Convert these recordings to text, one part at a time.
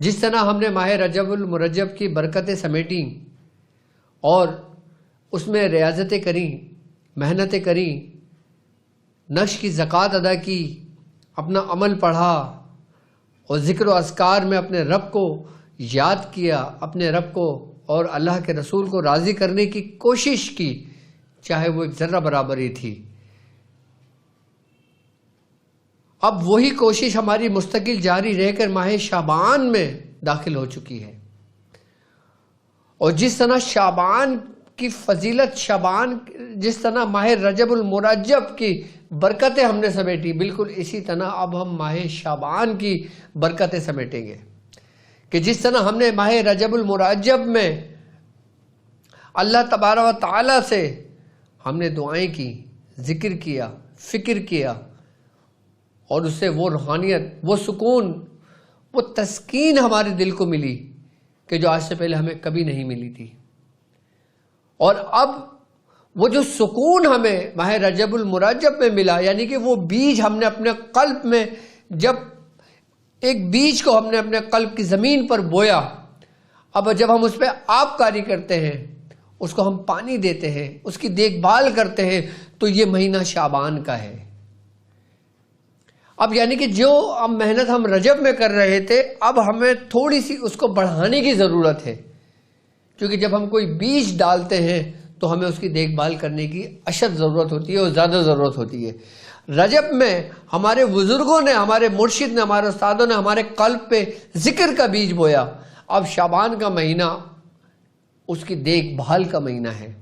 جس طرح ہم نے ماہ رجب المرجب کی برکتیں سمیٹیں اور اس میں ریاضتیں کریں، محنتیں کریں، نفس کی زکوٰۃ ادا کی، اپنا عمل پڑھا اور ذکر و اذکار میں اپنے رب کو یاد کیا، اپنے رب کو اور اللہ کے رسول کو راضی کرنے کی کوشش کی، چاہے وہ ایک ذرہ برابر ہی تھی، اب وہی کوشش ہماری مستقل جاری رہ کر ماہ شعبان میں داخل ہو چکی ہے۔ اور جس طرح شعبان کی فضیلت، شعبان جس طرح ماہ رجب المرجب کی برکتیں ہم نے سمیٹی، بالکل اسی طرح اب ہم ماہ شعبان کی برکتیں سمیٹیں گے کہ جس طرح ہم نے ماہ رجب المرجب میں اللہ تبارک و تعالی سے ہم نے دعائیں کی، ذکر کیا، فکر کیا، اور اس سے وہ روحانیت، وہ سکون، وہ تسکین ہمارے دل کو ملی کہ جو آج سے پہلے ہمیں کبھی نہیں ملی تھی۔ اور اب وہ جو سکون ہمیں ماہ رجب المرجب میں ملا، یعنی کہ وہ بیج ہم نے اپنے قلب میں، جب ایک بیج کو ہم نے اپنے قلب کی زمین پر بویا، اب جب ہم اس پہ آب کاری کرتے ہیں، اس کو ہم پانی دیتے ہیں، اس کی دیکھ بھال کرتے ہیں، تو یہ مہینہ شعبان کا ہے۔ اب یعنی کہ جو اب محنت ہم رجب میں کر رہے تھے، اب ہمیں تھوڑی سی اس کو بڑھانے کی ضرورت ہے، کیونکہ جب ہم کوئی بیج ڈالتے ہیں تو ہمیں اس کی دیکھ بھال کرنے کی اشد ضرورت ہوتی ہے اور زیادہ ضرورت ہوتی ہے۔ رجب میں ہمارے بزرگوں نے، ہمارے مرشد نے، ہمارے استادوں نے ہمارے قلب پہ ذکر کا بیج بویا، اب شعبان کا مہینہ اس کی دیکھ بھال کا مہینہ ہے۔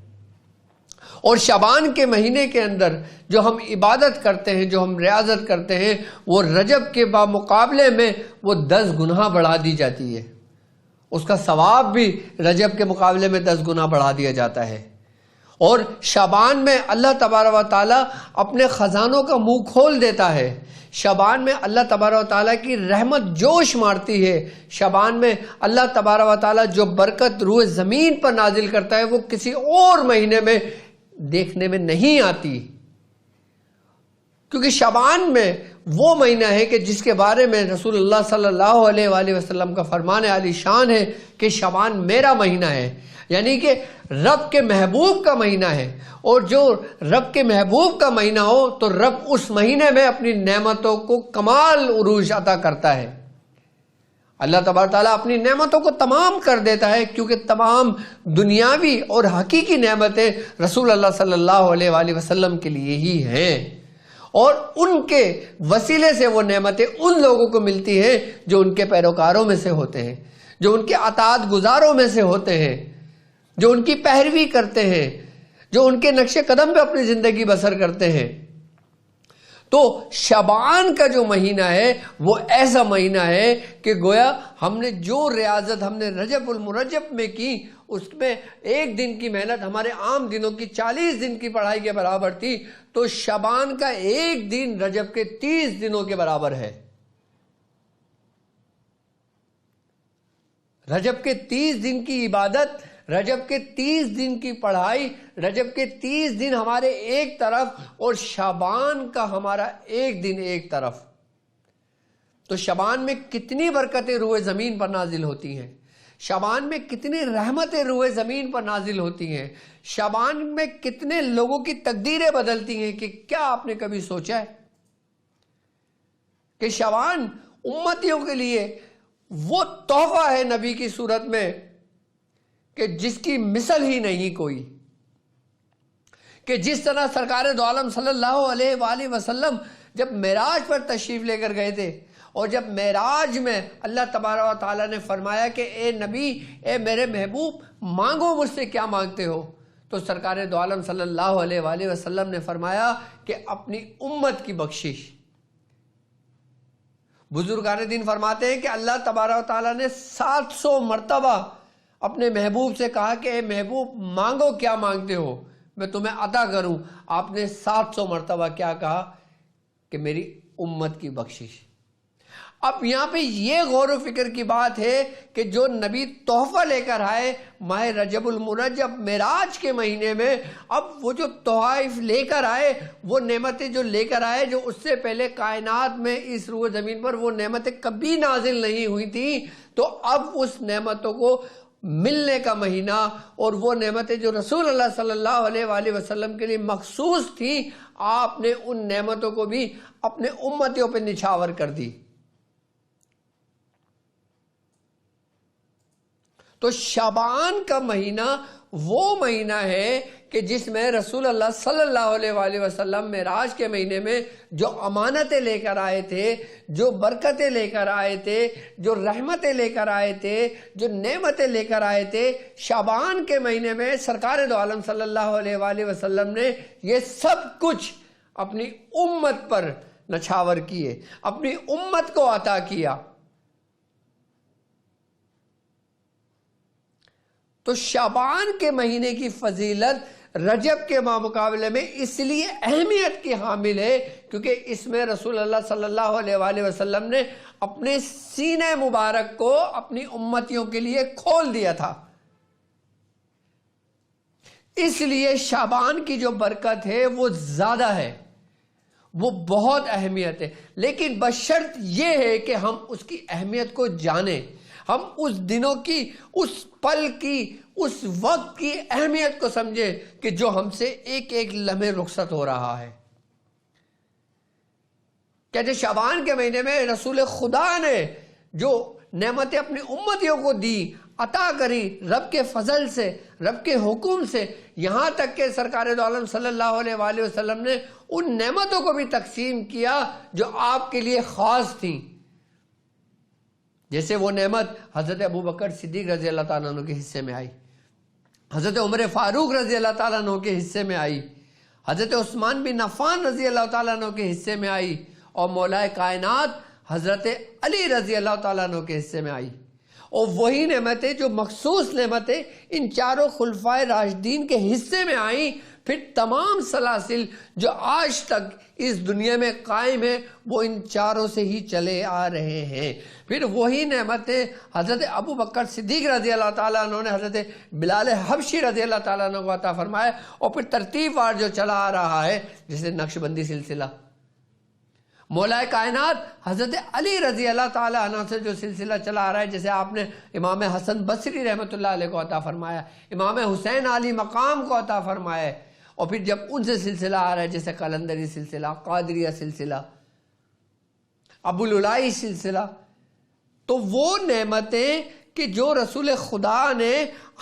اور شعبان کے مہینے کے اندر جو ہم عبادت کرتے ہیں، جو ہم ریاضت کرتے ہیں، وہ رجب کے مقابلے میں وہ 10 گنا بڑھا دی جاتی ہے، اس کا ثواب بھی رجب کے مقابلے میں 10 گنا بڑھا دیا جاتا ہے۔ اور شعبان میں اللہ تبارک و تعالیٰ اپنے خزانوں کا منہ کھول دیتا ہے، شعبان میں اللہ تبارک و تعالیٰ کی رحمت جوش مارتی ہے، شعبان میں اللہ تبارک و تعالیٰ جو برکت روح زمین پر نازل کرتا ہے وہ کسی اور مہینے میں دیکھنے میں نہیں آتی، کیونکہ شعبان میں وہ مہینہ ہے کہ جس کے بارے میں رسول اللہ صلی اللہ علیہ وآلہ وسلم کا فرمان عالی شان ہے کہ شعبان میرا مہینہ ہے، یعنی کہ رب کے محبوب کا مہینہ ہے، اور جو رب کے محبوب کا مہینہ ہو تو رب اس مہینے میں اپنی نعمتوں کو کمال عروج عطا کرتا ہے۔ اللہ تبارک تعالیٰ اپنی نعمتوں کو تمام کر دیتا ہے، کیونکہ تمام دنیاوی اور حقیقی نعمتیں رسول اللہ صلی اللہ علیہ وآلہ وسلم کے لیے ہی ہیں، اور ان کے وسیلے سے وہ نعمتیں ان لوگوں کو ملتی ہیں جو ان کے پیروکاروں میں سے ہوتے ہیں، جو ان کے اطاعت گزاروں میں سے ہوتے ہیں، جو ان کی پیروی کرتے ہیں، جو ان کے نقش قدم پہ اپنی زندگی بسر کرتے ہیں۔ تو شعبان کا جو مہینہ ہے وہ ایسا مہینہ ہے کہ گویا ہم نے جو ریاضت ہم نے رجب المرجب میں کی، اس میں ایک دن کی محنت ہمارے عام دنوں کی 40 دن کی پڑھائی کے برابر تھی، تو شعبان کا ایک دن رجب کے 30 دنوں کے برابر ہے۔ رجب کے 30 دن کی عبادت، رجب کے 30 دن کی پڑھائی، رجب کے 30 دن ہمارے ایک طرف، اور شعبان کا ہمارا ایک دن ایک طرف۔ تو شعبان میں کتنی برکتیں روح زمین پر نازل ہوتی ہیں، شعبان میں کتنی رحمتیں روح زمین پر نازل ہوتی ہیں، شعبان میں کتنے لوگوں کی تقدیریں بدلتی ہیں، کہ کیا آپ نے کبھی سوچا ہے کہ شعبان امتیوں کے لیے وہ تحفہ ہے نبی کی صورت میں کہ جس کی مثل ہی نہیں کوئی، کہ جس طرح سرکار دو عالم صلی اللہ علیہ وآلہ وسلم جب معراج پر تشریف لے کر گئے تھے، اور جب معراج میں اللہ تبارک و تعالیٰ نے فرمایا کہ اے نبی، اے میرے محبوب، مانگو مجھ سے کیا مانگتے ہو، تو سرکار دو عالم صلی اللہ علیہ وآلہ وسلم نے فرمایا کہ اپنی امت کی بخشش۔ بزرگان دین فرماتے ہیں کہ اللہ تبارک و تعالیٰ نے 700 مرتبہ اپنے محبوب سے کہا کہ اے محبوب مانگو کیا مانگتے ہو، میں تمہیں عطا کروں۔ آپ نے 700 مرتبہ کیا کہا کہ میری امت کی بخشش۔ اب یہاں پہ یہ غور و فکر کی بات ہے کہ جو نبی تحفہ لے کر آئے ماہ رجب المرجب معراج کے مہینے میں، اب وہ جو تحائف لے کر آئے، وہ نعمتیں جو لے کر آئے، جو اس سے پہلے کائنات میں اس روح زمین پر وہ نعمتیں کبھی نازل نہیں ہوئی تھیں، تو اب اس نعمتوں کو ملنے کا مہینہ، اور وہ نعمتیں جو رسول اللہ صلی اللہ علیہ وآلہ وسلم کے لیے مخصوص تھیں، آپ نے ان نعمتوں کو بھی اپنے امتیوں پہ نچھاور کر دی۔ تو شعبان کا مہینہ وہ مہینہ ہے کہ جس میں رسول اللہ صلی اللہ علیہ وآلہ وسلم معراج کے مہینے میں جو امانتیں لے کر آئے تھے، جو برکتیں لے کر آئے تھے، جو رحمتیں لے کر آئے تھے، جو نعمتیں لے کر آئے تھے، شعبان کے مہینے میں سرکار دو عالم صلی اللہ علیہ وآلہ وسلم نے یہ سب کچھ اپنی امت پر نچھاور کیے، اپنی امت کو عطا کیا۔ تو شعبان کے مہینے کی فضیلت رجب کے مقابلے میں اس لیے اہمیت کی حامل ہے کیونکہ اس میں رسول اللہ صلی اللہ علیہ وآلہ وسلم نے اپنے سینہ مبارک کو اپنی امتیوں کے لیے کھول دیا تھا۔ اس لیے شعبان کی جو برکت ہے وہ زیادہ ہے، وہ بہت اہمیت ہے، لیکن بشرط یہ ہے کہ ہم اس کی اہمیت کو جانیں، ہم اس دنوں کی، اس پل کی، اس وقت کی اہمیت کو سمجھیں کہ جو ہم سے ایک ایک لمحے رخصت ہو رہا ہے۔ کہتے شعبان کے مہینے میں رسول خدا نے جو نعمتیں اپنی امتیوں کو دی، عطا کری، رب کے فضل سے، رب کے حکم سے، یہاں تک کہ سرکار دو عالم صلی اللہ علیہ وآلہ وسلم نے ان نعمتوں کو بھی تقسیم کیا جو آپ کے لیے خاص تھیں۔ جیسے وہ نعمت حضرت ابوبکر صدیق رضی اللہ تعالیٰ عنہ کے حصے میں آئی، حضرت عمر فاروق رضی اللہ تعالیٰ عنہ کے حصے میں آئی، حضرت عثمان بن عفان رضی اللہ تعالیٰ عنہ کے حصے میں آئی، اور مولا کائنات حضرت علی رضی اللہ تعالیٰ عنہ کے حصے میں آئی۔ اور وہی نعمتیں جو مخصوص نعمتیں ان چاروں خلفائے راشدین کے حصے میں آئیں، پھر تمام سلاسل جو آج تک اس دنیا میں قائم ہیں وہ ان چاروں سے ہی چلے آ رہے ہیں۔ پھر وہی نعمتیں حضرت ابوبکر صدیق رضی اللہ تعالیٰ عنہ نے حضرت بلال حبشی رضی اللہ تعالیٰ عنہ کو عطا فرمایا، اور پھر ترتیب وار جو چلا آ رہا ہے جیسے نقش بندی سلسلہ، مولا کائنات حضرت علی رضی اللہ تعالیٰ عنہ سے جو سلسلہ چلا آ رہا ہے، جیسے آپ نے امام حسن بصری رحمۃ اللہ علیہ کو عطا فرمایا، امام حسین علی مقام کو عطا فرمایا، اور پھر جب ان سے سلسلہ آ رہا ہے جیسے قلندری سلسلہ، قادریہ سلسلہ، ابو العلائی سلسلہ، تو وہ نعمتیں کہ جو رسول خدا نے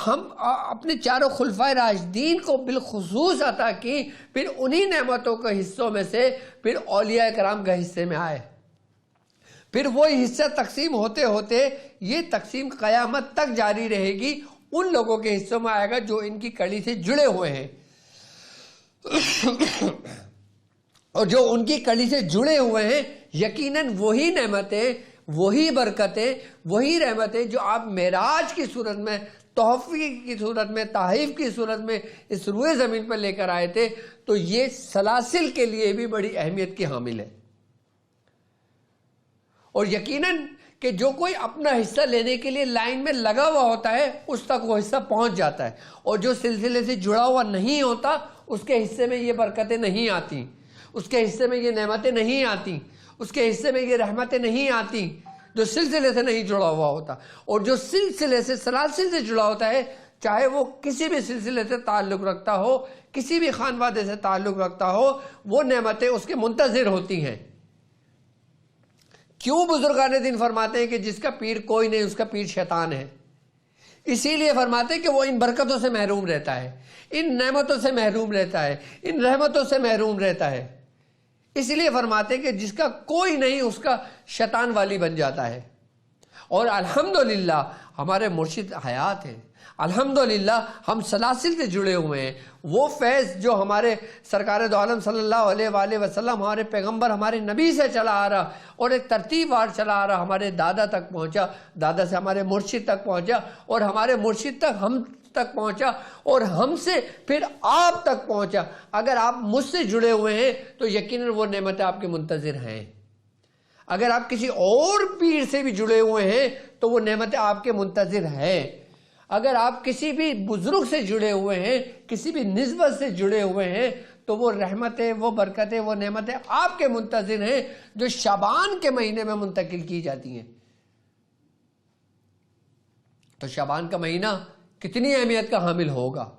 ہم اپنے چاروں خلفائے راشدین کو بالخصوص عطا کی، پھر انہی نعمتوں کے حصوں میں سے پھر اولیاء کرام کے حصے میں آئے، پھر وہی حصہ تقسیم ہوتے ہوتے یہ تقسیم قیامت تک جاری رہے گی، ان لوگوں کے حصوں میں آئے گا جو ان کی کڑی سے جڑے ہوئے ہیں، اور جو ان کی کڑی سے جڑے ہوئے ہیں یقیناً وہی نعمتیں، وہی برکتیں، وہی رحمتیں جو آپ معراج کی صورت میں، تحفے کی صورت میں، تحائف کی صورت میں اس روئے زمین پر لے کر آئے تھے، تو یہ سلاسل کے لیے بھی بڑی اہمیت کی حامل ہے۔ اور یقیناً کہ جو کوئی اپنا حصہ لینے کے لیے لائن میں لگا ہوا ہوتا ہے اس تک وہ حصہ پہنچ جاتا ہے، اور جو سلسلے سے جڑا ہوا نہیں ہوتا اس کے حصے میں یہ برکتیں نہیں آتی، اس کے حصے میں یہ نعمتیں نہیں آتی، اس کے حصے میں یہ رحمتیں نہیں آتی، جو سلسلے سے نہیں جڑا ہوا ہوتا۔ اور جو سلسلے سے، سلاسل سے جڑا ہوتا ہے، چاہے وہ کسی بھی سلسلے سے تعلق رکھتا ہو، کسی بھی خانوادے سے تعلق رکھتا ہو، وہ نعمتیں اس کے منتظر ہوتی ہیں۔ کیوں بزرگان دین فرماتے ہیں کہ جس کا پیر کوئی نہیں اس کا پیر شیطان ہے؟ اسی لیے فرماتے ہیں کہ وہ ان برکتوں سے محروم رہتا ہے، ان نعمتوں سے محروم رہتا ہے، ان رحمتوں سے محروم رہتا ہے۔ اس لیے فرماتے ہیں کہ جس کا کوئی نہیں اس کا شیطان والی بن جاتا ہے۔ اور الحمدللہ ہمارے مرشد حیات ہیں، الحمدللہ ہم سلاسل سے جڑے ہوئے ہیں۔ وہ فیض جو ہمارے سرکار دو عالم صلی اللہ علیہ وآلہ وسلم، ہمارے پیغمبر، ہمارے نبی سے چلا آ رہا، اور ایک ترتیب وار چلا آ رہا، ہمارے دادا تک پہنچا، دادا سے ہمارے مرشد تک پہنچا، اور ہمارے مرشد تک ہم تک پہنچا، اور ہم سے پھر آپ تک پہنچا۔ اگر آپ مجھ سے جڑے ہوئے ہیں تو یقیناً وہ نعمتیں آپ کے منتظر ہیں۔ اگر آپ کسی اور پیر سے بھی جڑے ہوئے ہیں تو وہ نعمتیں آپ کے منتظر ہیں. اگر آپ کسی بھی بزرگ سے جڑے ہوئے ہیں, کسی بھی نسبت سے جڑے ہوئے ہیں, تو وہ رحمتیں, وہ برکتیں, وہ نعمتیں آپ کے منتظر ہیں جو شعبان کے مہینے میں منتقل کی جاتی ہیں. تو شعبان کا مہینہ کتنی اہمیت کا حامل ہوگا,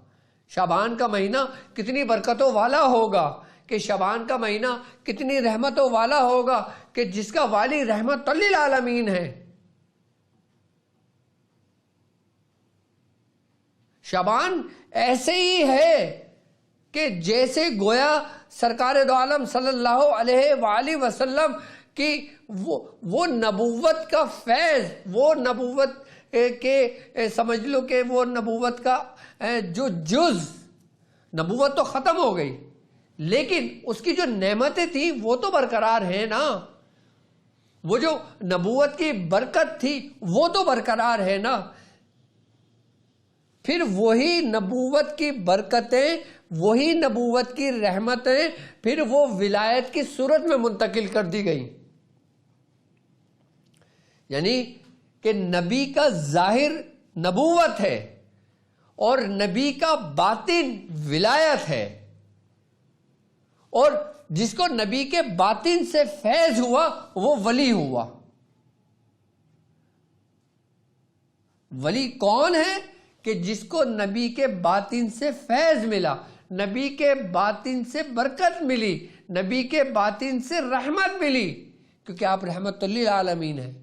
شعبان کا مہینہ کتنی برکتوں والا ہوگا, کہ شعبان کا مہینہ کتنی رحمتوں والا ہوگا, کہ جس کا والی رحمت للعالمین ہے. شعبان ایسے ہی ہے کہ جیسے گویا سرکار دو عالم صلی اللہ علیہ وآلہ وسلم کی وہ نبوت کا فیض, وہ نبوت کے سمجھ لو کہ وہ نبوت کا جو جز, نبوت تو ختم ہو گئی لیکن اس کی جو نعمتیں تھیں وہ تو برقرار ہیں نا, وہ جو نبوت کی برکت تھی وہ تو برقرار ہے نا. پھر وہی نبوت کی برکتیں, وہی نبوت کی رحمتیں پھر وہ ولایت کی صورت میں منتقل کر دی گئی. یعنی کہ نبی کا ظاہر نبوت ہے اور نبی کا باطن ولایت ہے, اور جس کو نبی کے باطن سے فیض ہوا وہ ولی ہوا. ولی کون ہے؟ کہ جس کو نبی کے باطن سے فیض ملا, نبی کے باطن سے برکت ملی, نبی کے باطن سے رحمت ملی, کیونکہ آپ رحمت للعالمین ہیں.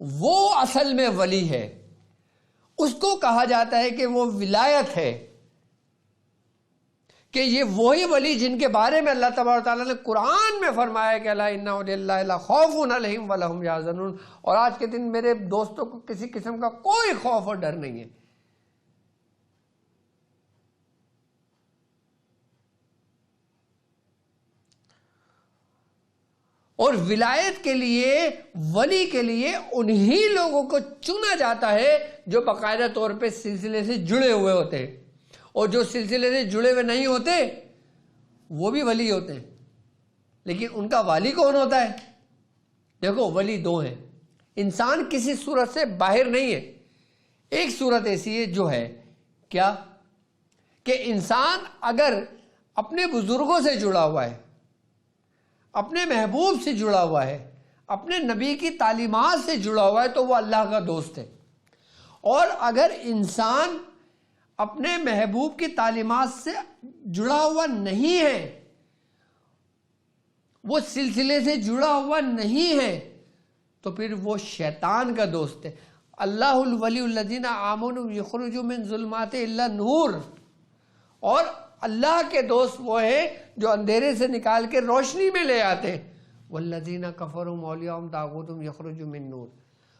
وہ اصل میں ولی ہے, اس کو کہا جاتا ہے کہ وہ ولایت ہے, کہ یہ وہی ولی جن کے بارے میں اللہ تبارک و تعالیٰ نے قرآن میں فرمایا کہ الا ان اولیاء اللہ لا خوف علیہم ولا هم یحزنون. اور آج کے دن میرے دوستوں کو کسی قسم کا کوئی خوف اور ڈر نہیں ہے. اور ولایت کے لیے, ولی کے لیے انہی لوگوں کو چنا جاتا ہے جو باقاعدہ طور پہ سلسلے سے جڑے ہوئے ہوتے ہیں, اور جو سلسلے سے جڑے ہوئے نہیں ہوتے وہ بھی ولی ہوتے ہیں. لیکن ان کا والی کون ہوتا ہے؟ دیکھو ولی دو ہیں. انسان کسی صورت سے باہر نہیں ہے. ایک صورت ایسی ہے جو ہے کیا, کہ انسان اگر اپنے بزرگوں سے جڑا ہوا ہے, اپنے محبوب سے جڑا ہوا ہے, اپنے نبی کی تعلیمات سے جڑا ہوا ہے تو وہ اللہ کا دوست ہے. اور اگر انسان اپنے محبوب کی تعلیمات سے جڑا ہوا نہیں ہے, وہ سلسلے سے جڑا ہوا نہیں ہے, تو پھر وہ شیطان کا دوست ہے. اللہ الولی الذین آمنوا یخرجوا من ظلمات الی النور. اور اللہ کے دوست وہ ہیں جو اندھیرے سے نکال کے روشنی میں لے آتے ہیں. والذین کفروا اولیاءہم طاغوت یخرجوا من نور.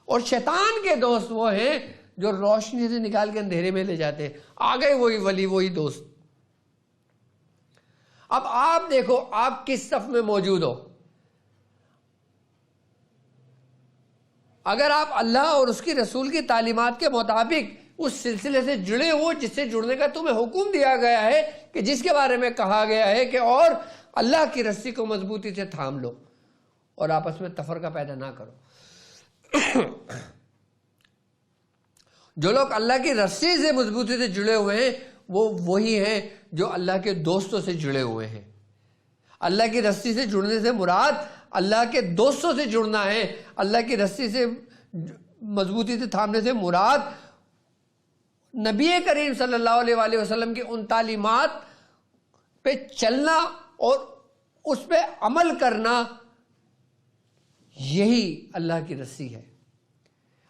اور شیطان کے دوست وہ ہیں جو روشنی سے نکال کے اندھیرے میں لے جاتے ہیں. آ گئے وہی ولی, وہی دوست. اب آپ دیکھو آپ کس صف میں موجود ہو. اگر آپ اللہ اور اس کی رسول کی تعلیمات کے مطابق اس سلسلے سے جڑے ہو جس سے جڑنے کا تمہیں حکم دیا گیا ہے, کہ جس کے بارے میں کہا گیا ہے کہ اور اللہ کی رسی کو مضبوطی سے تھام لو اور آپس میں تفرقہ پیدا نہ کرو. جو لوگ اللہ کی رسی سے مضبوطی سے جڑے ہوئے ہیں وہ وہی ہیں جو اللہ کے دوستوں سے جڑے ہوئے ہیں. اللہ کی رسی سے جڑنے سے مراد اللہ کے دوستوں سے جڑنا ہے. اللہ کی رسی سے مضبوطی سے تھامنے سے مراد نبی کریم صلی اللہ علیہ وآلہ وسلم کی ان تعلیمات پہ چلنا اور اس پہ عمل کرنا, یہی اللہ کی رسی ہے.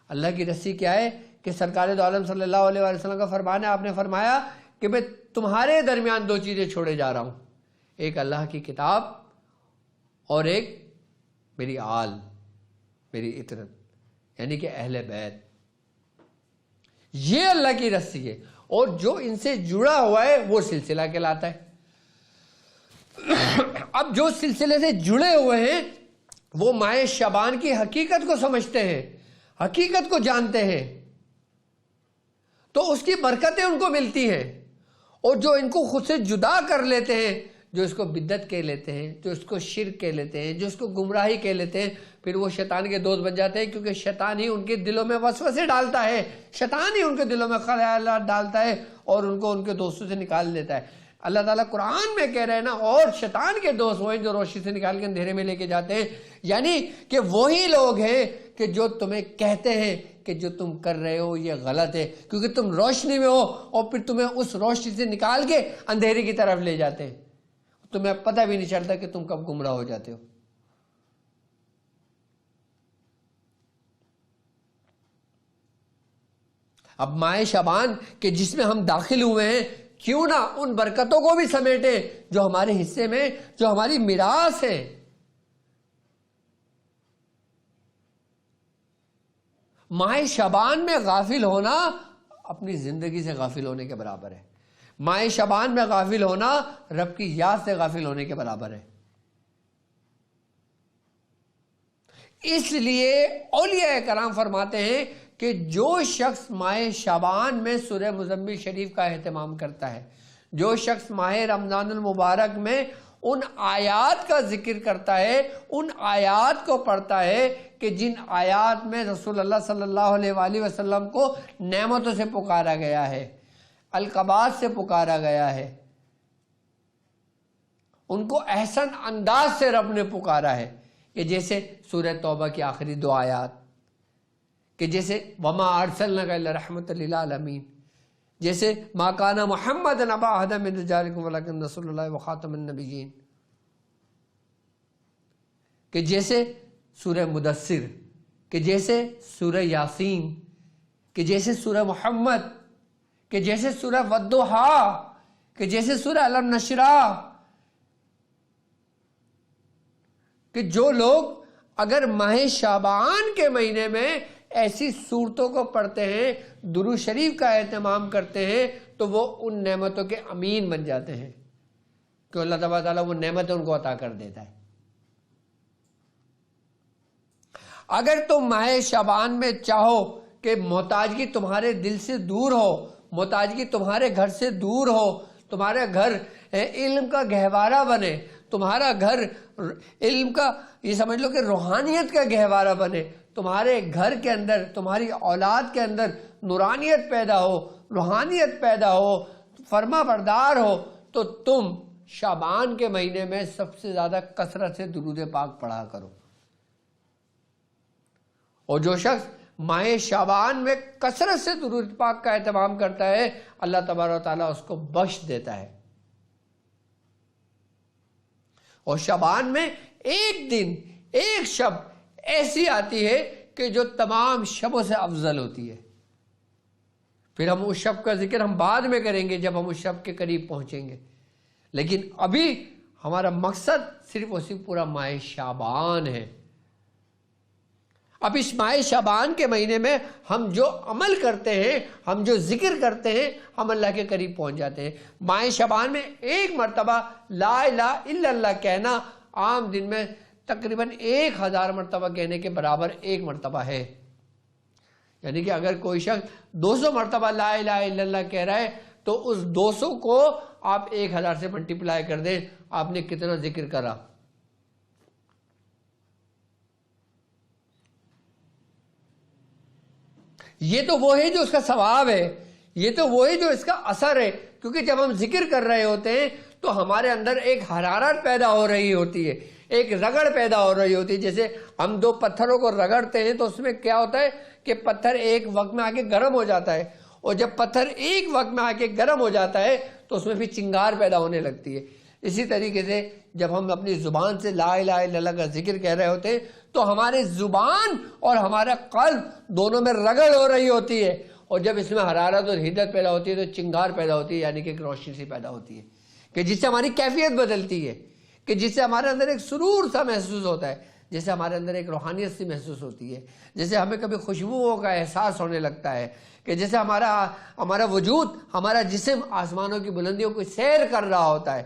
اللہ کی رسی کیا ہے؟ کہ سرکار دو عالم صلی اللہ علیہ وآلہ وسلم کا فرمان ہے, آپ نے فرمایا کہ میں تمہارے درمیان دو چیزیں چھوڑے جا رہا ہوں, ایک اللہ کی کتاب اور ایک میری آل, میری اطرت, یعنی کہ اہل بیت. یہ اللہ کی رسی ہے, اور جو ان سے جڑا ہوا ہے وہ سلسلہ کہلاتا ہے. اب جو سلسلے سے جڑے ہوئے ہیں وہ ماہ شعبان کی حقیقت کو سمجھتے ہیں, حقیقت کو جانتے ہیں, تو اس کی برکتیں ان کو ملتی ہیں. اور جو ان کو خود سے جدا کر لیتے ہیں, جو اس کو بدعت کہہ لیتے ہیں، جو اس کو شرک کہہ لیتے ہیں، جو اس کو گمراہی کہہ لیتے ہیں، پھر وہ شیطان کے دوست بن جاتے ہیں، کیونکہ شیطان ہی ان کے دلوں میں وسوسے ڈالتا ہے، شیطان ہی ان کے دلوں میں خیالات ڈالتا ہے اور ان کو ان کے دوستوں سے نکال دیتا ہے۔ اللہ تعالیٰ قرآن میں کہہ رہے ہیں نا، اور شیطان کے دوست وہ ہیں جو روشنی سے نکال کے اندھیرے میں لے کے جاتے ہیں، یعنی کہ وہی لوگ ہیں کہ جو تمہیں کہتے ہیں کہ جو تم کر رہے ہو یہ غلط ہے، کیونکہ تم روشنی میں ہو، اور پھر تمہیں اس روشنی سے نکال کے اندھیرے کی طرف لے جاتے ہیں، تمہیں پتہ بھی نہیں چلتا کہ تم کب گمراہ ہو جاتے ہو۔ اب ماہ شعبان کہ جس میں ہم داخل ہوئے ہیں، کیوں نہ ان برکتوں کو بھی سمیٹیں جو ہمارے حصے میں، جو ہماری میراث ہے۔ ماہ شعبان میں غافل ہونا اپنی زندگی سے غافل ہونے کے برابر ہے۔ ماہ شعبان میں غافل ہونا رب کی یاد سے غافل ہونے کے برابر ہے۔ اس لیے اولیاء کرام فرماتے ہیں کہ جو شخص ماہ شعبان میں سورہ مزمل شریف کا اہتمام کرتا ہے، جو شخص ماہ رمضان المبارک میں ان آیات کا ذکر کرتا ہے، ان آیات کو پڑھتا ہے کہ جن آیات میں رسول اللہ صلی اللہ علیہ وآلہ وسلم کو نعمتوں سے پکارا گیا ہے، القبات سے پکارا گیا ہے، ان کو احسن انداز سے رب نے پکارا ہے، کہ جیسے سورہ توبہ کی آخری دو آیات، کہ جیسے وما ارسلناک الا رحمۃ للعالمین، جیسے ما کان محمد ابا احد من رجالکم ولکن رسول اللہ وخاتم النبیین، کہ جیسے سورہ مدثر، کہ جیسے سورہ یاسین، کہ جیسے سورہ محمد، کہ جیسے سورہ والضحیٰ، کہ جیسے سورہ الم نشرح، کہ جو لوگ اگر ماہ شعبان کے مہینے میں ایسی صورتوں کو پڑھتے ہیں، درود شریف کا اہتمام کرتے ہیں، تو وہ ان نعمتوں کے امین بن جاتے ہیں، کہ اللہ تبارک تعالیٰ وہ نعمتیں ان کو عطا کر دیتا ہے۔ اگر تم ماہ شعبان میں چاہو کہ محتاجگی تمہارے دل سے دور ہو، محتاجگی تمہارے گھر سے دور ہو، تمہارا گھر علم کا گہوارہ بنے، تمہارا گھر علم کا، یہ سمجھ لو کہ روحانیت کا گہوارہ بنے، تمہارے گھر کے اندر، تمہاری اولاد کے اندر نورانیت پیدا ہو، روحانیت پیدا ہو، فرما بردار ہو، تو تم شعبان کے مہینے میں سب سے زیادہ کثرت سے درود پاک پڑھا کرو۔ اور جو شخص ماہ شعبان میں کثرت سے درود پاک کا اہتمام کرتا ہے، اللہ تبارک و تعالیٰ اس کو بخش دیتا ہے۔ اور شعبان میں ایک دن، ایک شب ایسی آتی ہے کہ جو تمام شبوں سے افضل ہوتی ہے۔ پھر ہم اس شب کا ذکر ہم بعد میں کریں گے جب ہم اس شب کے قریب پہنچیں گے، لیکن ابھی ہمارا مقصد صرف اور صرف پورا ماہ شعبان ہے۔ اب اس ماہ شعبان کے مہینے میں ہم جو عمل کرتے ہیں، ہم جو ذکر کرتے ہیں، ہم اللہ کے قریب پہنچ جاتے ہیں۔ ماہ شعبان میں ایک مرتبہ لا الہ الا اللہ کہنا عام دن میں تقریباً 1000 مرتبہ کہنے کے برابر ایک مرتبہ ہے۔ یعنی کہ اگر کوئی شخص 200 مرتبہ لا الہ الا اللہ کہہ رہا ہے تو اس 200 کو آپ 1000 سے ملٹیپلائی کر دیں، آپ نے کتنا ذکر کرا۔ یہ تو وہ ہے جو اس کا ثواب ہے، یہ تو وہ ہے جو اس کا اثر ہے، کیونکہ جب ہم ذکر کر رہے ہوتے ہیں تو ہمارے اندر ایک حرارت پیدا ہو رہی ہوتی ہے، ایک رگڑ پیدا ہو رہی ہوتی ہے۔ جیسے ہم دو پتھروں کو رگڑتے ہیں تو اس میں کیا ہوتا ہے کہ پتھر ایک وقت میں آ کے گرم ہو جاتا ہے، اور جب پتھر ایک وقت میں آ کے گرم ہو جاتا ہے تو اس میں پھر چنگار پیدا ہونے لگتی ہے۔ اسی طریقے سے جب ہم اپنی زبان سے لا الہ الا اللہ کا ذکر کہہ رہے ہوتے ہیں تو ہمارے زبان اور ہمارا قلب دونوں میں رگڑ ہو رہی ہوتی ہے، اور جب اس میں حرارت اور حدت پیدا ہوتی ہے تو چنگار پیدا ہوتی ہے، یعنی کہ ایک روشنی سی پیدا ہوتی ہے کہ جس سے ہماری کیفیت بدلتی ہے، کہ جس سے ہمارے اندر ایک سرور سا محسوس ہوتا ہے، جیسے ہمارے اندر ایک روحانیت سی محسوس ہوتی ہے، جیسے ہمیں کبھی خوشبوؤں کا احساس ہونے لگتا ہے، کہ جیسے ہمارا وجود، ہمارا جسم آسمانوں کی بلندیوں کو سیر کر رہا ہوتا ہے،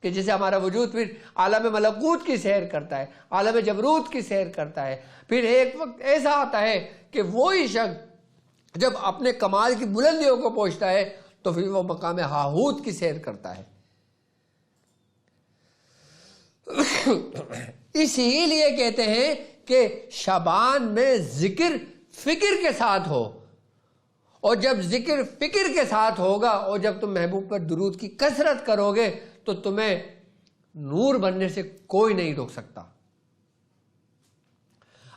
کہ جیسے ہمارا وجود پھر عالم ملکوت کی سیر کرتا ہے، عالم جبروت کی سیر کرتا ہے۔ پھر ایک وقت ایسا آتا ہے کہ وہی شخص جب اپنے کمال کی بلندیوں کو پہنچتا ہے تو پھر وہ مقام ہاہوت کی سیر کرتا ہے۔ اسی لیے کہتے ہیں کہ شعبان میں ذکر فکر کے ساتھ ہو، اور جب ذکر فکر کے ساتھ ہوگا اور جب تم محبوب پر درود کی کثرت کرو گے تو تمہیں نور بننے سے کوئی نہیں روک سکتا۔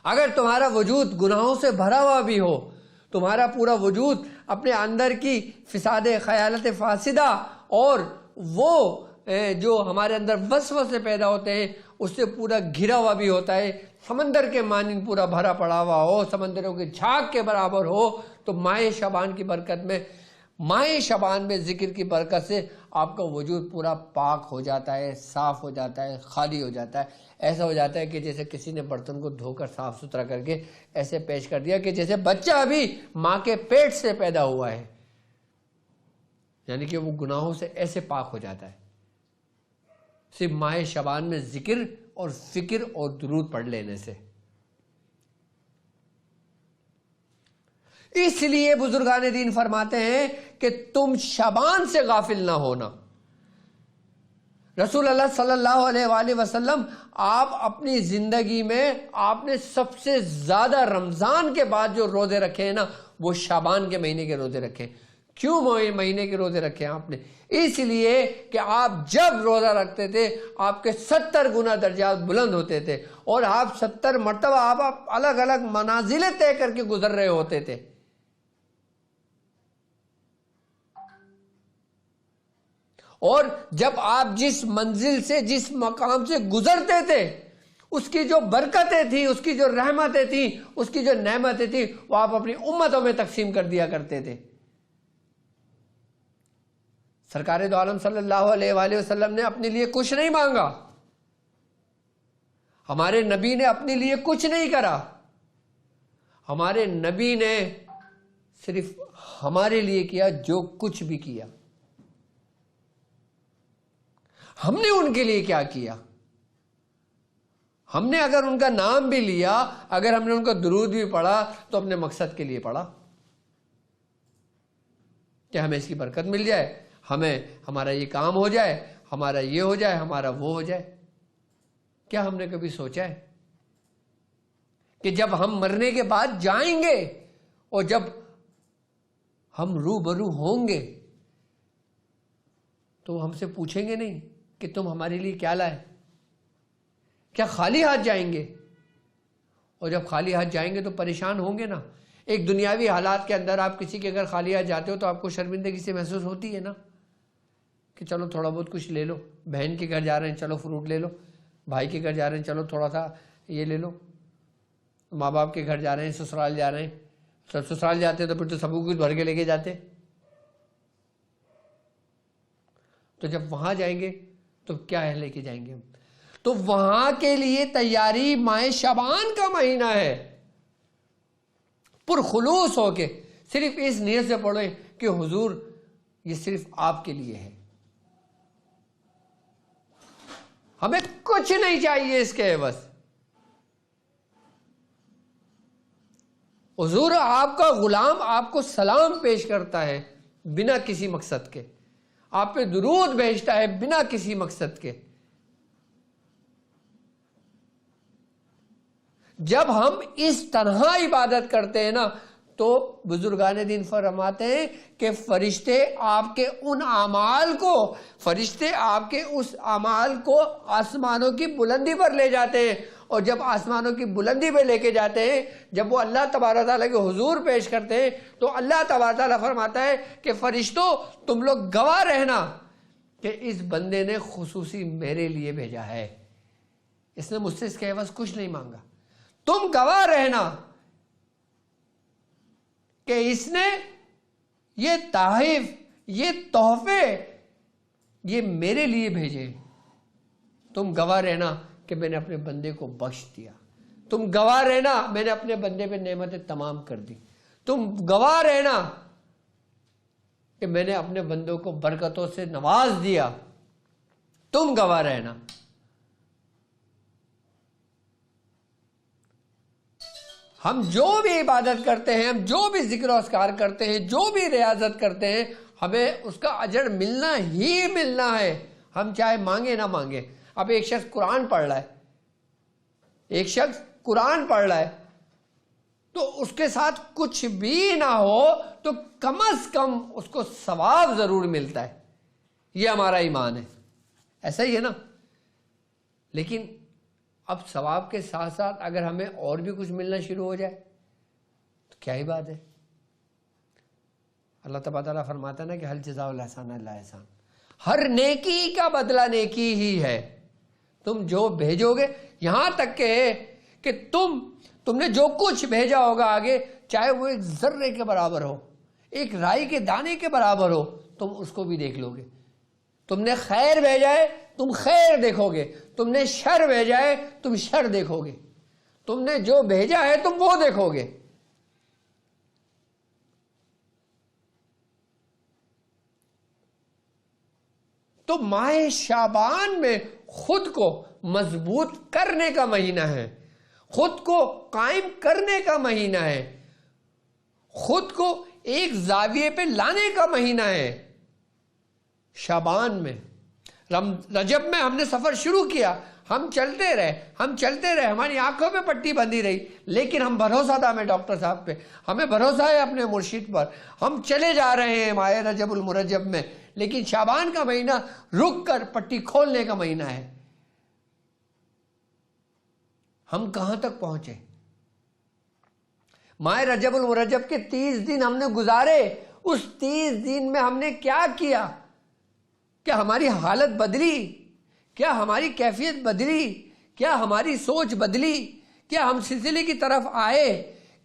اگر تمہارا وجود گناہوں سے بھرا ہوا بھی ہو، تمہارا پورا وجود اپنے اندر کی فساد خیالت فاسدہ اور وہ جو ہمارے اندر وسوسے پیدا ہوتے ہیں اس سے پورا گھرا ہوا بھی ہوتا ہے، سمندر کے مانند پورا بھرا پڑا ہوا ہو، سمندروں کے جھاگ کے برابر ہو، تو ماہ شعبان کی برکت میں، ماہ شعبان میں ذکر کی برکت سے آپ کا وجود پورا پاک ہو جاتا ہے، صاف ہو جاتا ہے، خالی ہو جاتا ہے۔ ایسا ہو جاتا ہے کہ جیسے کسی نے برتن کو دھو کر صاف ستھرا کر کے ایسے پیش کر دیا کہ جیسے بچہ ابھی ماں کے پیٹ سے پیدا ہوا ہے، یعنی کہ وہ گناہوں سے ایسے پاک ہو جاتا ہے صرف ماہ شعبان میں ذکر اور فکر اور درود پڑھ لینے سے۔ اس لیے بزرگان دین فرماتے ہیں کہ تم شعبان سے غافل نہ ہونا۔ رسول اللہ صلی اللہ علیہ وآلہ وسلم آپ اپنی زندگی میں آپ نے سب سے زیادہ رمضان کے بعد جو روزے رکھے ہیں نا وہ شعبان کے مہینے کے روزے رکھے۔ کیوں مہینے کے روزے رکھے ہیں آپ نے؟ اس لیے کہ آپ جب روزہ رکھتے تھے آپ کے 70 گنا درجات بلند ہوتے تھے، اور آپ 70 مرتبہ آپ الگ الگ منازلیں طے کر کے گزر رہے ہوتے تھے۔ اور جب آپ جس منزل سے، جس مقام سے گزرتے تھے اس کی جو برکتیں تھیں، اس کی جو رحمتیں تھیں، اس کی جو نعمتیں تھیں وہ آپ اپنی امتوں میں تقسیم کر دیا کرتے تھے۔ سرکار دو عالم صلی اللہ علیہ وآلہ وسلم نے اپنے لیے کچھ نہیں مانگا، ہمارے نبی نے اپنے لیے کچھ نہیں کرا، ہمارے نبی نے صرف ہمارے لیے کیا جو کچھ بھی کیا۔ ہم نے ان کے لیے کیا کیا؟ ہم نے اگر ان کا نام بھی لیا، اگر ہم نے ان کا درود بھی پڑھا تو اپنے مقصد کے لیے پڑھا کہ ہمیں اس کی برکت مل جائے، ہمیں ہمارا یہ کام ہو جائے، ہمارا یہ ہو جائے، ہمارا وہ ہو جائے۔ کیا ہم نے کبھی سوچا ہے کہ جب ہم مرنے کے بعد جائیں گے اور جب ہم روبرو ہوں گے تو ہم سے پوچھیں گے نہیں کہ تم ہمارے لیے کیا لائے؟ کیا خالی ہاتھ جائیں گے؟ اور جب خالی ہاتھ جائیں گے تو پریشان ہوں گے نا۔ ایک دنیاوی حالات کے اندر آپ کسی کے اگر خالی ہاتھ جاتے ہو تو آپ کو شرمندگی سے محسوس ہوتی ہے نا کہ چلو تھوڑا بہت کچھ لے لو، بہن کے گھر جا رہے ہیں چلو فروٹ لے لو، بھائی کے گھر جا رہے ہیں چلو تھوڑا سا یہ لے لو، ماں باپ کے گھر جا رہے ہیں، سسرال جا رہے ہیں، سسرال جاتے تو پھر تو سب کچھ بھر کے لے کے جاتے۔ تو جب وہاں جائیں گے تو کیا ہے لے کے جائیں گے ہم؟ تو وہاں کے لیے تیاری ماہ شعبان کا مہینہ ہے۔ پرخلوص ہو کے صرف اس نیت سے پڑھیں کہ حضور یہ صرف آپ کے لیے ہے، ہمیں کچھ نہیں چاہیے اس کے عوض۔ حضور آپ کا غلام آپ کو سلام پیش کرتا ہے بنا کسی مقصد کے، آپ پہ درود بھیجتا ہے بنا کسی مقصد کے۔ جب ہم اس طرح عبادت کرتے ہیں نا تو بزرگان دین فرماتے ہیں کہ فرشتے آپ کے ان اعمال کو، فرشتے آپ کے اس اعمال کو آسمانوں کی بلندی پر لے جاتے ہیں، اور جب آسمانوں کی بلندی پہ لے کے جاتے ہیں، جب وہ اللہ تبارک تعالیٰ کے حضور پیش کرتے ہیں تو اللہ تبارک تعالیٰ فرماتا ہے کہ فرشتوں تم لوگ گواہ رہنا کہ اس بندے نے خصوصی میرے لیے بھیجا ہے، اس نے مجھ سے اس کے عوض کچھ نہیں مانگا۔ تم گواہ رہنا کہ اس نے یہ تحائف، یہ تحفے یہ میرے لیے بھیجے۔ تم گواہ رہنا کہ میں نے اپنے بندے کو بخش دیا، تم گواہ رہنا میں نے اپنے بندے پہ نعمتیں تمام کر دی، تم گواہ رہنا کہ میں نے اپنے بندوں کو برکتوں سے نواز دیا، تم گواہ رہنا۔ ہم جو بھی عبادت کرتے ہیں، ہم جو بھی ذکر و اذکار کرتے ہیں، جو بھی ریاضت کرتے ہیں، ہمیں اس کا اجر ملنا ہی ملنا ہے، ہم چاہے مانگے نہ مانگے۔ اب ایک شخص قرآن پڑھ رہا ہے، ایک شخص قرآن پڑھ رہا ہے، تو اس کے ساتھ کچھ بھی نہ ہو تو کم از کم اس کو ثواب ضرور ملتا ہے. یہ ہمارا ایمان ہے، ایسا ہی ہے نا. لیکن اب ثواب کے ساتھ ساتھ اگر ہمیں اور بھی کچھ ملنا شروع ہو جائے تو کیا ہی بات ہے. اللہ تبارک تعالیٰ فرماتا ہے نا کہ حل جزاء الاحسان الا احسان، ہر نیکی کا بدلہ نیکی ہی ہے. تم جو بھیجو گے، یہاں تک کہ تم نے جو کچھ بھیجا ہوگا آگے، چاہے وہ ایک ذرے کے برابر ہو، ایک رائی کے دانے کے برابر ہو، تم اس کو بھی دیکھ لو گے. تم نے خیر بھیجا ہے تم خیر دیکھو گے، تم نے شر بھیجا ہے تم شر دیکھو گے، تم نے جو بھیجا ہے تم وہ دیکھو گے. تو ماہ شعبان میں خود کو مضبوط کرنے کا مہینہ ہے، خود کو قائم کرنے کا مہینہ ہے، خود کو ایک زاویے پہ لانے کا مہینہ ہے. شعبان میں، رجب میں ہم نے سفر شروع کیا، ہم چلتے رہے، ہماری آنکھوں پہ پٹی بندھی رہی، لیکن ہم بھروسہ تھا ہمیں ڈاکٹر صاحب پہ، ہمیں بھروسہ ہے اپنے مرشد پر، ہم چلے جا رہے ہیں ماہ رجب المرجب میں. لیکن شعبان کا مہینہ رک کر پٹی کھولنے کا مہینہ ہے. ہم کہاں تک پہنچے؟ ماہ رجب المرجب کے 30 دن ہم نے گزارے، اس 30 دن میں ہم نے کیا کیا؟ کیا ہماری حالت بدلی؟ کیا ہماری کیفیت بدلی؟ کیا ہماری سوچ بدلی؟ کیا ہم سلسلے کی طرف آئے؟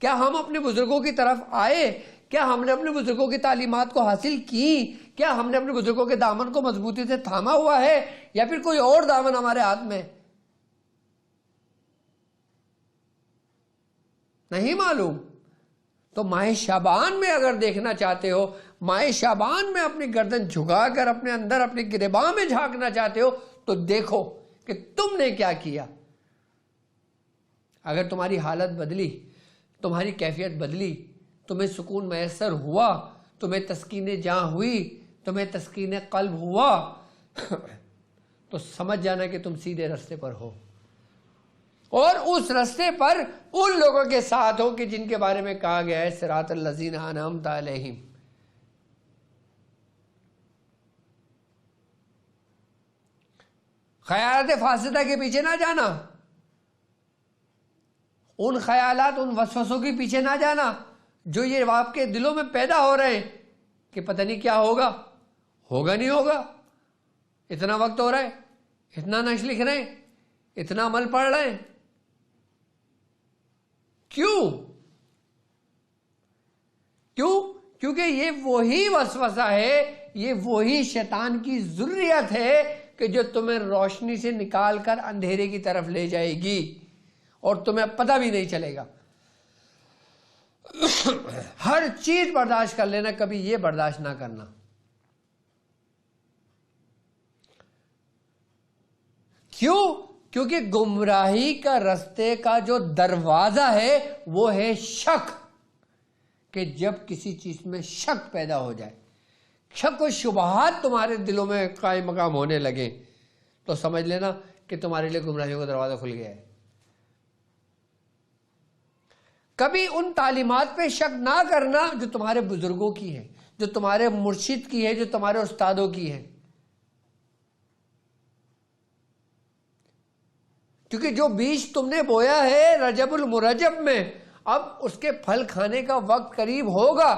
کیا ہم اپنے بزرگوں کی طرف آئے؟ کیا ہم نے اپنے بزرگوں کی تعلیمات کو حاصل کی؟ کیا ہم نے اپنے بزرگوں کے دامن کو مضبوطی سے تھاما ہوا ہے، یا پھر کوئی اور دامن ہمارے ہاتھ میں؟ نہیں معلوم. تو ماہ شعبان میں اگر دیکھنا چاہتے ہو، ماہ شعبان میں اپنی گردن جھکا کر اپنے اندر اپنے گریباں میں جھانکنا چاہتے ہو تو دیکھو کہ تم نے کیا کیا. اگر تمہاری حالت بدلی، تمہاری کیفیت بدلی، تمہیں سکون میسر ہوا، تمہیں تسکین جاں ہوئی، تمہیں تسکین قلب ہوا، تو سمجھ جانا کہ تم سیدھے راستے پر ہو، اور اس راستے پر ان لوگوں کے ساتھ ہو کہ جن کے بارے میں کہا گیا ہے صراط الذین انعمت علیہم. خیالات فاسدہ کے پیچھے نہ جانا، ان خیالات، ان وسوسوں کے پیچھے نہ جانا جو یہ آپ کے دلوں میں پیدا ہو رہے ہیں کہ پتہ نہیں کیا ہوگا نہیں ہوگا، اتنا وقت ہو رہا ہے، اتنا نشر لکھ رہے ہیں، اتنا عمل پڑھ رہے ہیں. کیونکہ یہ وہی وسوسہ ہے، یہ وہی شیطان کی ضروریت ہے کہ جو تمہیں روشنی سے نکال کر اندھیرے کی طرف لے جائے گی اور تمہیں پتہ بھی نہیں چلے گا. ہر چیز برداشت کر لینا، کبھی یہ برداشت نہ کرنا. کیونکہ گمراہی کا رستے کا جو دروازہ ہے وہ ہے شک. کہ جب کسی چیز میں شک پیدا ہو جائے، شک و شبہات تمہارے دلوں میں قائم مقام ہونے لگے، تو سمجھ لینا کہ تمہارے لیے گمراہیوں کا دروازہ کھل گیا ہے. کبھی ان تعلیمات پہ شک نہ کرنا جو تمہارے بزرگوں کی ہے، جو تمہارے مرشد کی ہے، جو تمہارے استادوں کی ہے. کیونکہ جو بیج تم نے بویا ہے رجب المرجب میں، اب اس کے پھل کھانے کا وقت قریب ہوگا،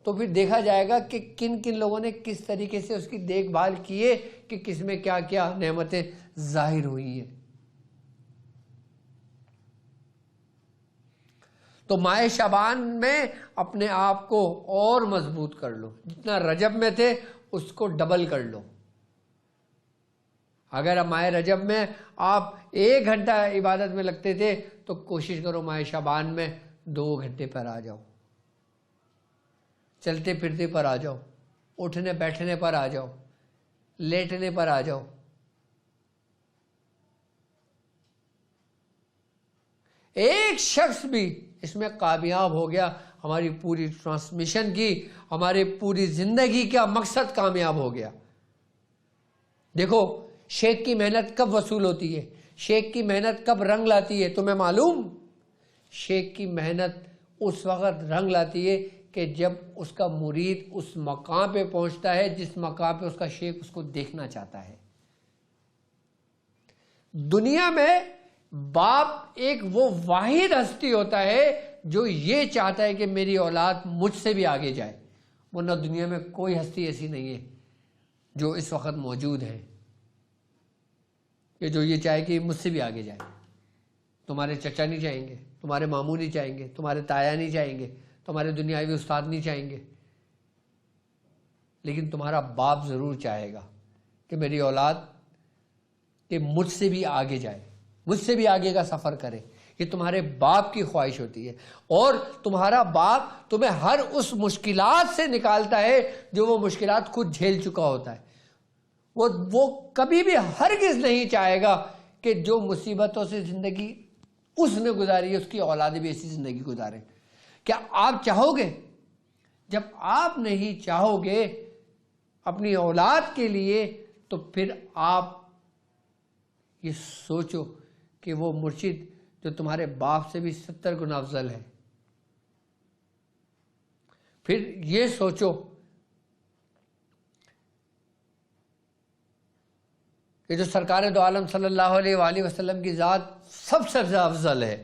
تو پھر دیکھا جائے گا کہ کن کن لوگوں نے کس طریقے سے اس کی دیکھ بھال کی ہے، کہ کس میں کیا کیا نعمتیں ظاہر ہوئی ہیں. تو ماہ شعبان میں اپنے آپ کو اور مضبوط کر لو، جتنا رجب میں تھے اس کو ڈبل کر لو. اگر ماہ رجب میں آپ 1 گھنٹہ عبادت میں لگتے تھے تو کوشش کرو ماہ شعبان میں 2 گھنٹے پر آ جاؤ، چلتے پھرتے پر آ جاؤ، اٹھنے بیٹھنے پر آ جاؤ، لیٹنے پر آ جاؤ. ایک شخص بھی اس میں کامیاب ہو گیا، ہماری پوری ٹرانسمیشن کی، ہماری پوری زندگی کا مقصد کامیاب ہو گیا. دیکھو شیخ کی محنت کب وصول ہوتی ہے؟ شیخ کی محنت کب رنگ لاتی ہے؟ تمہیں معلوم؟ شیخ کی محنت اس وقت رنگ لاتی ہے کہ جب اس کا مرید اس مقام پہ پہنچتا ہے جس مقام پہ اس کا شیخ اس کو دیکھنا چاہتا ہے۔ دنیا میں باپ ایک وہ واحد ہستی ہوتا ہے جو یہ چاہتا ہے کہ میری اولاد مجھ سے بھی آگے جائے، ورنہ دنیا میں کوئی ہستی ایسی نہیں ہے جو اس وقت موجود ہے کہ جو یہ چاہے کہ مجھ سے بھی آگے جائے۔ تمہارے چچا نہیں چاہیں گے، تمہارے ماموں نہیں چاہیں گے، تمہارے تایا نہیں چاہیں گے، تمہارے دنیاوی استاد نہیں چاہیں گے، لیکن تمہارا باپ ضرور چاہے گا کہ میری اولاد کہ مجھ سے بھی آگے جائے، مجھ سے بھی آگے کا سفر کرے۔ یہ تمہارے باپ کی خواہش ہوتی ہے، اور تمہارا باپ تمہیں ہر اس مشکلات سے نکالتا ہے جو وہ مشکلات خود جھیل چکا ہوتا ہے۔ وہ کبھی بھی ہرگز نہیں چاہے گا کہ جو مصیبتوں سے زندگی اس نے گزاری ہے اس کی اولادیں بھی ایسی زندگی گزاریں۔ کیا آپ چاہو گے؟ جب آپ نہیں چاہو گے اپنی اولاد کے لیے، تو پھر آپ یہ سوچو کہ وہ مرشد جو تمہارے باپ سے بھی 70 گنا افضل ہے، پھر یہ سوچو کہ جو سرکار دو عالم صلی اللہ علیہ وآلہ وسلم کی ذات سب سے زیادہ افضل ہے،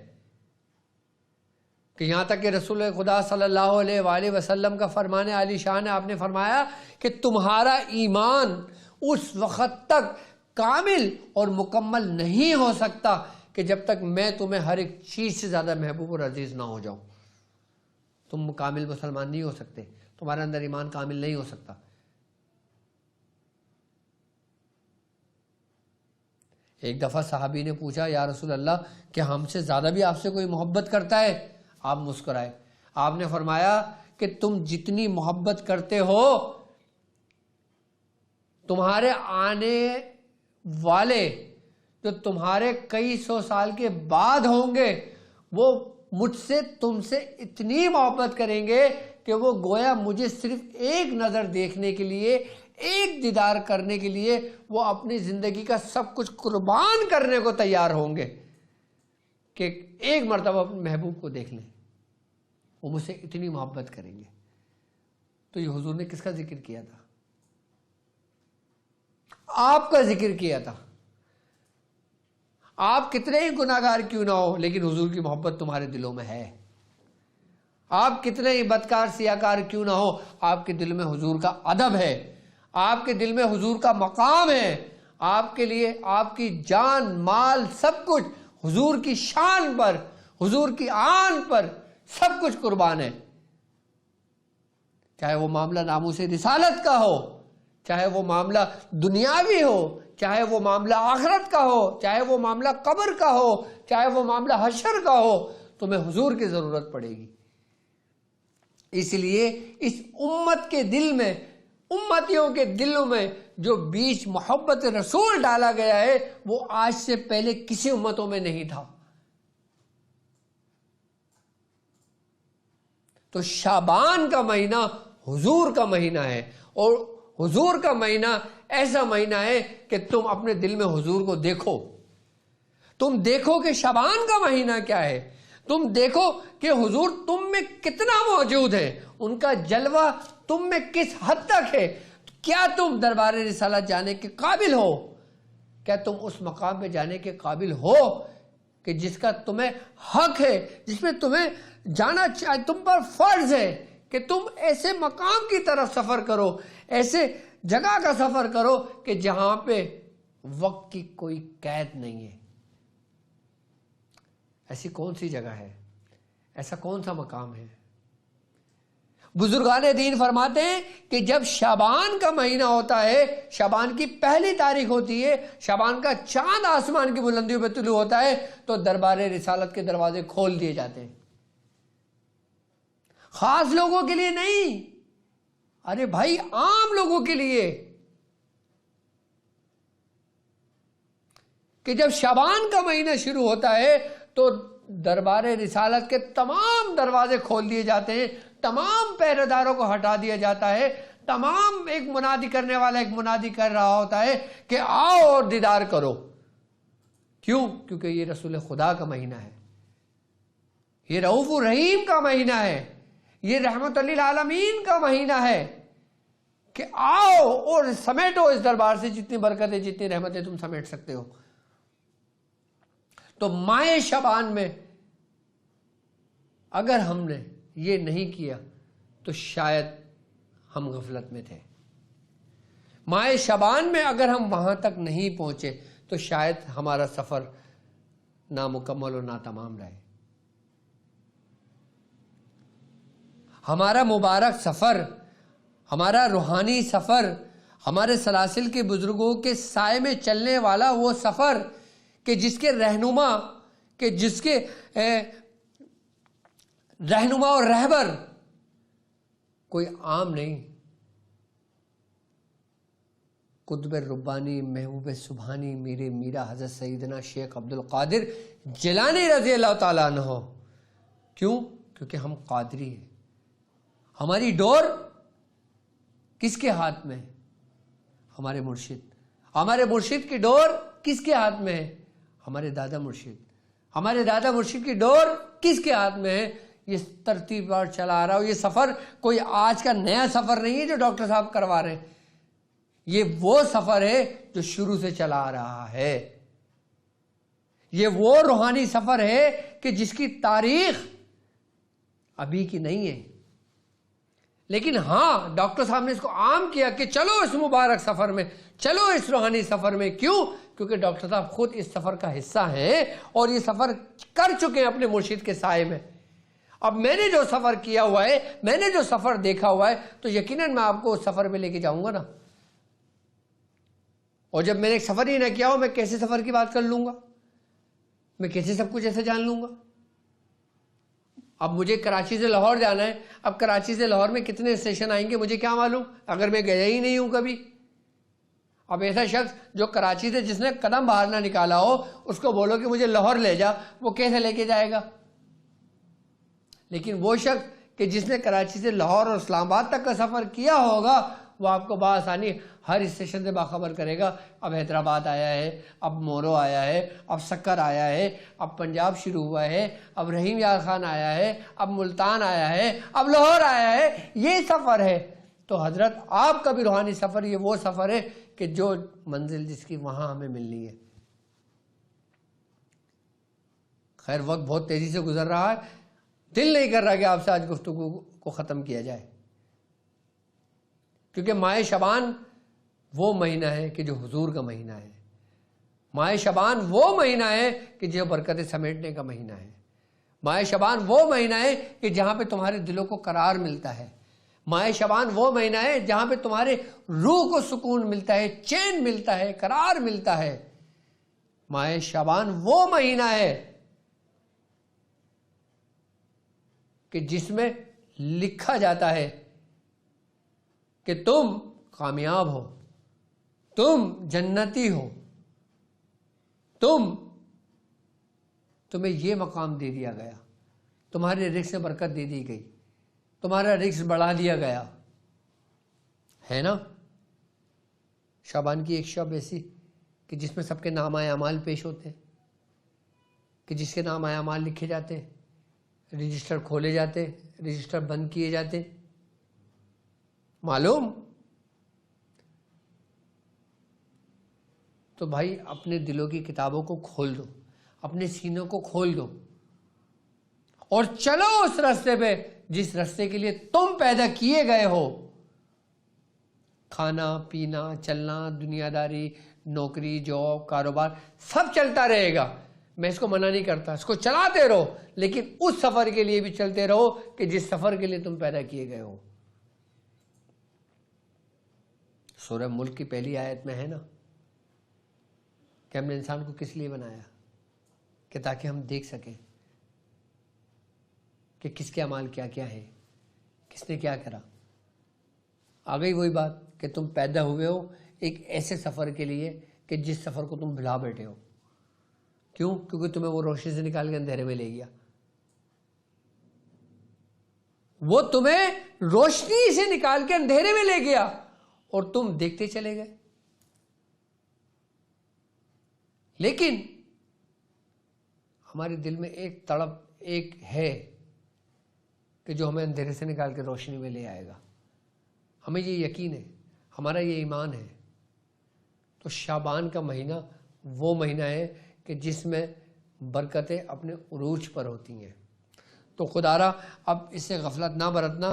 کہ یہاں تک کہ رسول خدا صلی اللہ علیہ وآلہ وسلم کا فرمان عالی شان ہے، آپ نے فرمایا کہ تمہارا ایمان اس وقت تک کامل اور مکمل نہیں ہو سکتا کہ جب تک میں تمہیں ہر ایک چیز سے زیادہ محبوب اور عزیز نہ ہو جاؤں۔ تم کامل مسلمان نہیں ہو سکتے، تمہارے اندر ایمان کامل نہیں ہو سکتا۔ ایک دفعہ صحابی نے پوچھا، یا رسول اللہ کہ ہم سے زیادہ بھی آپ سے کوئی محبت کرتا ہے؟ آپ مسکرائے، آپ نے فرمایا کہ تم جتنی محبت کرتے ہو تمہارے آنے والے جو تمہارے کئی سو سال کے بعد ہوں گے وہ مجھ سے تم سے اتنی محبت کریں گے کہ وہ گویا مجھے صرف ایک نظر دیکھنے کے لیے، ایک دیدار کرنے کے لیے وہ اپنی زندگی کا سب کچھ قربان کرنے کو تیار ہوں گے کہ ایک مرتبہ اپنے محبوب کو دیکھ لیں۔ وہ مجھ سے اتنی محبت کریں گے۔ تو یہ حضور نے کس کا ذکر کیا تھا؟ آپ کا ذکر کیا تھا۔ آپ کتنے ہی گناہگار کیوں نہ ہو، لیکن حضور کی محبت تمہارے دلوں میں ہے۔ آپ کتنے ہی بدکار سیاکار کیوں نہ ہو، آپ کے دل میں حضور کا ادب ہے، آپ کے دل میں حضور کا مقام ہے۔ آپ کے لیے آپ کی جان مال سب کچھ حضور کی شان پر، حضور کی آن پر سب کچھ قربان ہے، چاہے وہ معاملہ ناموس رسالت کا ہو، چاہے وہ معاملہ دنیاوی ہو، چاہے وہ معاملہ آخرت کا ہو، چاہے وہ معاملہ قبر کا ہو، چاہے وہ معاملہ حشر کا ہو، تمہیں حضور کی ضرورت پڑے گی۔ اس لیے اس امت کے دل میں، امتیوں کے دلوں میں جو بیچ محبت رسول ڈالا گیا ہے وہ آج سے پہلے کسی امتوں میں نہیں تھا۔ تو شعبان کا مہینہ حضور کا مہینہ ہے، اور حضور کا مہینہ ایسا مہینہ ہے کہ تم اپنے دل میں حضور کو دیکھو، تم دیکھو کہ شعبان کا مہینہ کیا ہے، تم دیکھو کہ حضور تم میں کتنا موجود ہے، ان کا جلوہ تم میں کس حد تک ہے۔ کیا تم دربار رسالت جانے کے قابل ہو؟ کیا تم اس مقام پہ جانے کے قابل ہو کہ جس کا تمہیں حق ہے، جس میں تمہیں جانا چاہیے، تم پر فرض ہے کہ تم ایسے مقام کی طرف سفر کرو، ایسے جگہ کا سفر کرو کہ جہاں پہ وقت کی کوئی قید نہیں ہے۔ ایسی کون سی جگہ ہے، ایسا کون سا مقام ہے؟ بزرگان دین فرماتے ہیں کہ جب شعبان کا مہینہ ہوتا ہے، شعبان کی پہلی تاریخ ہوتی ہے، شعبان کا چاند آسمان کی بلندیوں پہ طلوع ہوتا ہے، تو دربار رسالت کے دروازے کھول دیے جاتے ہیں۔ خاص لوگوں کے لیے نہیں، ارے بھائی عام لوگوں کے لیے، کہ جب شعبان کا مہینہ شروع ہوتا ہے تو دربار رسالت کے تمام دروازے کھول دیے جاتے ہیں، تمام پہرے داروں کو ہٹا دیا جاتا ہے، تمام ایک منادی کرنے والا ایک منادی کر رہا ہوتا ہے کہ آؤ اور دیدار کرو. کیوں؟ کیونکہ یہ رسول خدا کا مہینہ ہے، یہ رؤوف الرحیم کا مہینہ ہے، یہ رحمت للعالمین کا مہینہ ہے کہ آؤ اور سمیٹو اس دربار سے جتنی برکتیں جتنی رحمتیں تم سمیٹ سکتے ہو. تو ماہ شعبان میں اگر ہم نے یہ نہیں کیا تو شاید ہم غفلت میں تھے. ماہ شعبان میں اگر ہم وہاں تک نہیں پہنچے تو شاید ہمارا سفر نامکمل اور ناتمام رہے. ہمارا مبارک سفر، ہمارا روحانی سفر، ہمارے سلاسل کے بزرگوں کے سائے میں چلنے والا وہ سفر کہ جس کے رہنما اور رہبر کوئی عام نہیں، قطب ربانی محبوب سبحانی میرے میرا حضرت سیدنا شیخ عبد القادر جیلانی رضی اللہ تعالیٰ عنہ. کیوں؟ کیونکہ ہم قادری ہیں. ہماری ڈور کس کے ہاتھ میں ہے؟ ہمارے مرشد. ہمارے مرشد کی ڈور کس کے ہاتھ میں ہے؟ ہمارے دادا مرشد. ہمارے دادا مرشد کی ڈور کس کے ہاتھ میں ہے؟ یہ ترتیب پر چلا رہا ہو. یہ سفر کوئی آج کا نیا سفر نہیں ہے جو ڈاکٹر صاحب کروا رہے ہیں. یہ وہ سفر ہے جو شروع سے چلا آ رہا ہے. یہ وہ روحانی سفر ہے کہ جس کی تاریخ ابھی کی نہیں ہے. لیکن ہاں ڈاکٹر صاحب نے اس کو عام کیا کہ چلو اس مبارک سفر میں، چلو اس روحانی سفر میں. کیوں؟ کیونکہ ڈاکٹر صاحب خود اس سفر کا حصہ ہیں اور یہ سفر کر چکے ہیں اپنے مرشد کے سائے میں. اب میں نے جو سفر کیا ہوا ہے، میں نے جو سفر دیکھا ہوا ہے، تو یقیناً میں آپ کو اس سفر میں لے کے جاؤں گا نا. اور جب میں نے ایک سفر ہی نہ کیا ہو، میں کیسے سفر کی بات کر لوں گا؟ میں کیسے سب کچھ ایسے جان لوں گا؟ اب مجھے کراچی سے لاہور جانا ہے. اب کراچی سے لاہور میں کتنے اسٹیشن آئیں گے مجھے کیا معلوم، اگر میں گیا ہی نہیں ہوں کبھی. اب ایسا شخص جو کراچی سے جس نے قدم باہر نہ نکالا ہو، اس کو بولو کہ مجھے لاہور لے جا، وہ کیسے لے کے جائے گا؟ لیکن وہ شخص کہ جس نے کراچی سے لاہور اور اسلام آباد تک کا سفر کیا ہوگا، وہ آپ کو بآسانی ہر اسٹیشن سے باخبر کرے گا. اب حیدرآباد آیا ہے، اب مورو آیا ہے، اب سکر آیا ہے، اب پنجاب شروع ہوا ہے، اب رحیم یار خان آیا ہے، اب ملتان آیا ہے، اب لاہور آیا ہے. یہ سفر ہے. تو حضرت آپ کا بھی روحانی سفر یہ وہ سفر ہے کہ جو منزل جس کی وہاں ہمیں ملنی ہے. خیر وقت بہت تیزی سے گزر رہا ہے، دل نہیں کر رہا کہ آپ سے آج گفتگو کو ختم کیا جائے، کیونکہ ماہ شعبان وہ مہینہ ہے کہ جو حضور کا مہینہ ہے. ماہ شعبان وہ مہینہ ہے کہ جو برکتیں سمیٹنے کا مہینہ ہے. ماہ شعبان وہ مہینہ ہے کہ جہاں پہ تمہارے دلوں کو قرار ملتا ہے. ماہ شعبان وہ مہینہ ہے جہاں پہ تمہارے روح کو سکون ملتا ہے، چین ملتا ہے، قرار ملتا ہے. ماہ شعبان وہ مہینہ ہے کہ جس میں لکھا جاتا ہے کہ تم کامیاب ہو، تم جنتی ہو، تمہیں یہ مقام دے دیا گیا، تمہارے رزق میں برکت دے دی گئی، تمہارا رزق بڑھا دیا گیا ہے نا. شعبان کی ایک شب ایسی کہ جس میں سب کے نام اعمال پیش ہوتے ہیں، کہ جس کے نام اعمال لکھے جاتے ہیں، رجسٹر کھولے جاتے، رجسٹر بند کیے جاتے. معلوم؟ تو بھائی اپنے دلوں کی کتابوں کو کھول دو، اپنے سینوں کو کھول دو اور چلو اس راستے پہ جس راستے کے لیے تم پیدا کیے گئے ہو. کھانا پینا، چلنا، دنیا داری، نوکری، جاب، کاروبار سب چلتا رہے گا. میں اس کو منع نہیں کرتا، اس کو چلاتے رہو، لیکن اس سفر کے لیے بھی چلتے رہو کہ جس سفر کے لیے تم پیدا کیے گئے ہو. سورہ ملک کی پہلی آیت میں ہے نا کہ ہم نے انسان کو کس لیے بنایا، کہ تاکہ ہم دیکھ سکیں کہ کس کے اعمال کیا کیا ہے، کس نے کیا کرا. آ گئی وہی بات کہ تم پیدا ہوئے ہو ایک ایسے سفر کے لیے کہ جس سفر کو تم بھلا بیٹھے ہو. کیوں؟ کیونکہ تمہیں وہ روشنی سے نکال کے اندھیرے میں لے گیا. وہ تمہیں روشنی سے نکال کے اندھیرے میں لے گیا اور تم دیکھتے چلے گئے. لیکن ہمارے دل میں ایک تڑپ ایک ہے کہ جو ہمیں اندھیرے سے نکال کے روشنی میں لے آئے گا. ہمیں یہ یقین ہے, ہمارا یہ ایمان ہے. تو شعبان کا مہینہ وہ مہینہ ہے کہ جس میں برکتیں اپنے عروج پر ہوتی ہیں. تو خدا را اب اس سے غفلت نہ برتنا.